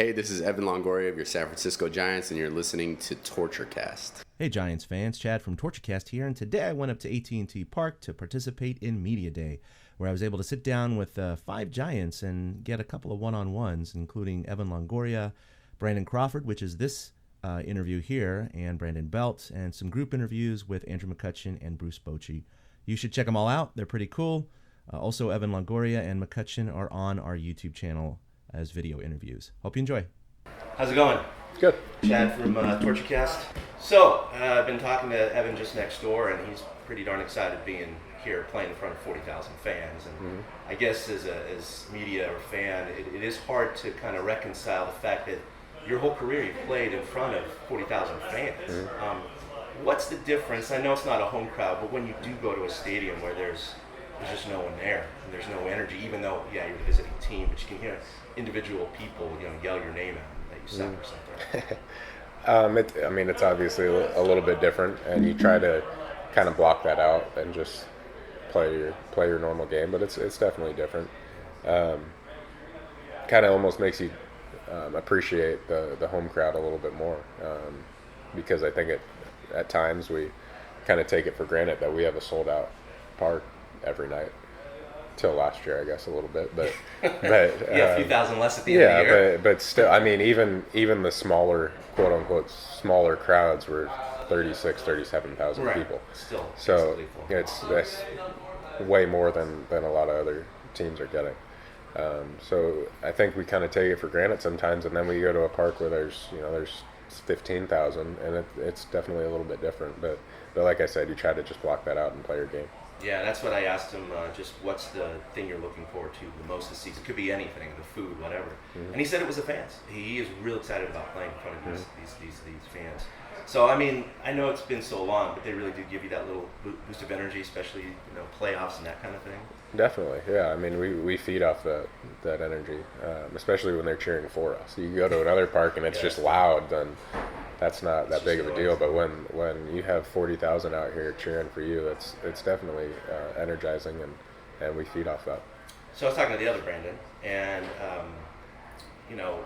Hey, this is Evan Longoria of your San Francisco Giants, and you're listening to TortureCast. Hey Giants fans, Chad from TortureCast here, and today I went up to AT&T Park to participate in Media Day, where I was able to sit down with 5 Giants and get a couple of one-on-ones, including Evan Longoria, Brandon Crawford, which is this interview here, and Brandon Belt, and some group interviews with Andrew McCutchen and Bruce Bochy. You should check them all out. They're pretty cool. Also, Evan Longoria and McCutchen are on our YouTube channel as video interviews. Hope you enjoy. How's it going? Good. Chad from TortureCast. So, I've been talking to Evan just next door, and he's pretty darn excited being here playing in front of 40,000 fans. And I guess as media or fan, it is hard to kind of reconcile the fact that your whole career you've played in front of 40,000 fans. What's the difference? I know it's not a home crowd, but when you do go to a stadium where there's just no one there, and there's no energy, even though, yeah, you're the visiting team, but you can hear individual people, yell your name out that you suck or something. It's obviously a little bit different, and you try to kind of block that out and just play your normal game, but it's definitely different. Kind of almost makes you appreciate the home crowd a little bit more, because I think at times we kind of take it for granted that we have a sold out park every night. Till last year, I guess, a little bit, but a few thousand less at the end of the year. but still, even the smaller, quote unquote, smaller crowds were 37,000 right. people. Still, so that's way more than a lot of other teams are getting. So I think we kind of take it for granted sometimes, and then we go to a park where there's 15,000, and it's definitely a little bit different. But like I said, you try to just block that out and play your game. Yeah, that's what I asked him, just what's the thing you're looking forward to the most this season? It could be anything, the food, whatever. And he said it was the fans. He is real excited about playing in front of these fans. So, I know it's been so long, but they really do give you that little boost of energy, especially, playoffs and that kind of thing. Definitely, yeah. We feed off that energy, especially when they're cheering for us. You go to another park and it's just loud, then that's not that big of a deal. But when you have 40,000 out here cheering for you, it's definitely energizing, and we feed off that. So I was talking to the other Brandon, and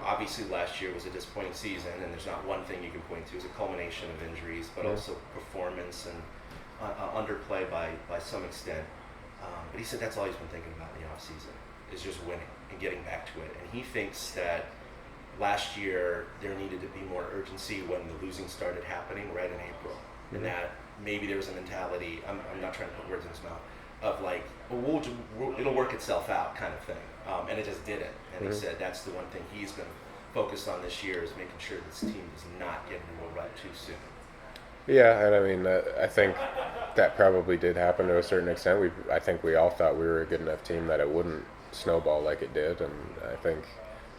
obviously last year was a disappointing season, and there's not one thing you can point to. It's a culmination of injuries, but also performance and underplay by some extent. But he said that's all he's been thinking about in the offseason is just winning and getting back to it. And he thinks that last year there needed to be more urgency when the losing started happening right in April. And that maybe there was a mentality, I'm not trying to put words in his mouth, of like, it'll work itself out kind of thing. And it just didn't. And he said that's the one thing he's going to focus on this year is making sure this team does not get into a rut too soon. Yeah, and I think that probably did happen to a certain extent. I think we all thought we were a good enough team that it wouldn't snowball like it did, and I think,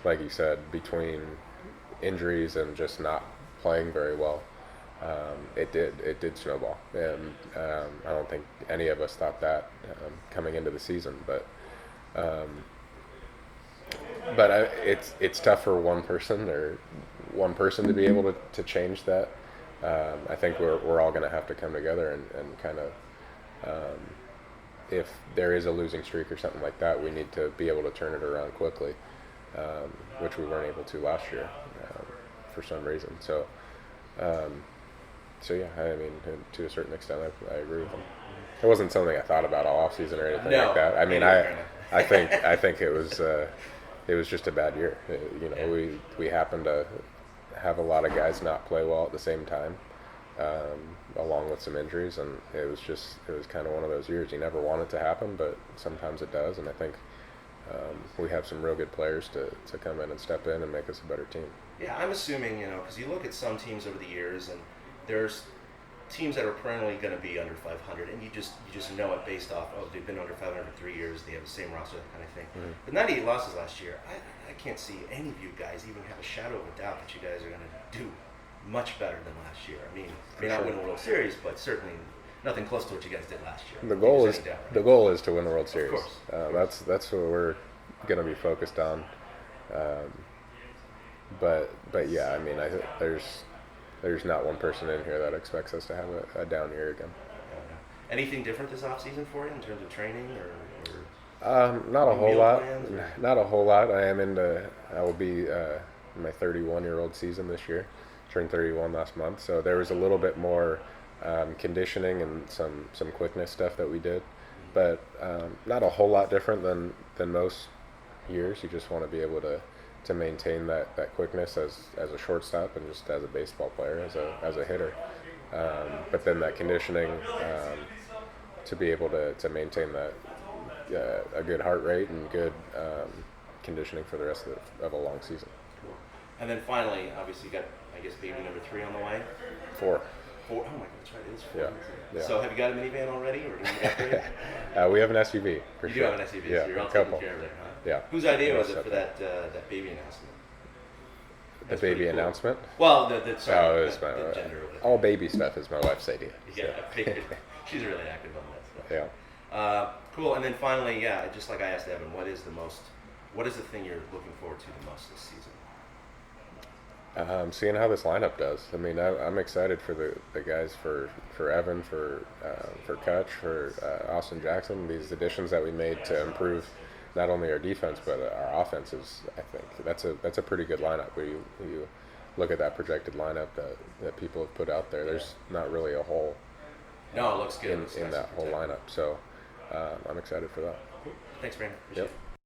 like you said, between injuries and just not playing very well, it did snowball, and I don't think any of us thought that coming into the season, but it's tough for one person to be able to change that. I think we're all going to have to come together and kind of, if there is a losing streak or something like that, we need to be able to turn it around quickly, which we weren't able to last year for some reason. So yeah, to a certain extent, I agree with him. It wasn't something I thought about all off season or anything like that. I think it was just a bad year. We happened to have a lot of guys not play well at the same time, along with some injuries, and it was kind of one of those years. You never want it to happen, but sometimes it does, and I think we have some real good players to come in and step in and make us a better team. Yeah, I'm assuming, because you look at some teams over the years, and there's teams that are perennially going to be under 500, and you just know it based off, they've been under 500 for 3 years, they have the same roster, that kind of thing. The 98 losses last year, I can't see any of you guys even have a shadow of a doubt that you guys are going to do much better than last year. May not win a World Series, but certainly nothing close to what you guys did last year. The goal is to win the World Series. Of course. That's what we're going to be focused on. But yeah, I think there's not one person in here that expects us to have a down year again. Anything different this offseason for you in terms of training or not a whole lot. Plans, Not a whole lot. I will be my 31-year-old season this year. Turned 31 last month, so there was a little bit more conditioning and some quickness stuff that we did, but not a whole lot different than most years. You just want to be able to maintain that quickness as a shortstop and just as a baseball player, as a hitter. But then that conditioning to be able to maintain that a good heart rate and good conditioning for the rest of a long season. Cool. And then finally, obviously, you got, I guess, baby number 3 on the way. 4. 4. Oh my God, that's right. It is 4. Yeah. Yeah. So have you got a minivan already, or do you upgrade? We have an SUV for you sure. do have an SUV. Yeah, So you're all a taking couple. care of it, huh? Yeah. Whose idea was it for that baby announcement? The baby announcement? Well, sorry, Oh, it was the gender of it. all baby stuff is my wife's idea. Yeah, I figured. She's really active on that stuff. Yeah. Cool. And then finally, just like I asked Evan, what is the thing you're looking forward to the most this season? Seeing how this lineup does. I mean, I'm excited for the guys, for Evan, for Cutch, for Austin Jackson. These additions that we made to improve not only our defense but our offenses. I think that's a pretty good lineup. Where you look at that projected lineup that people have put out there. There's not really a hole. No, it looks good. In that whole lineup. So I'm excited for that. Cool. Thanks, Brandon. Appreciate it.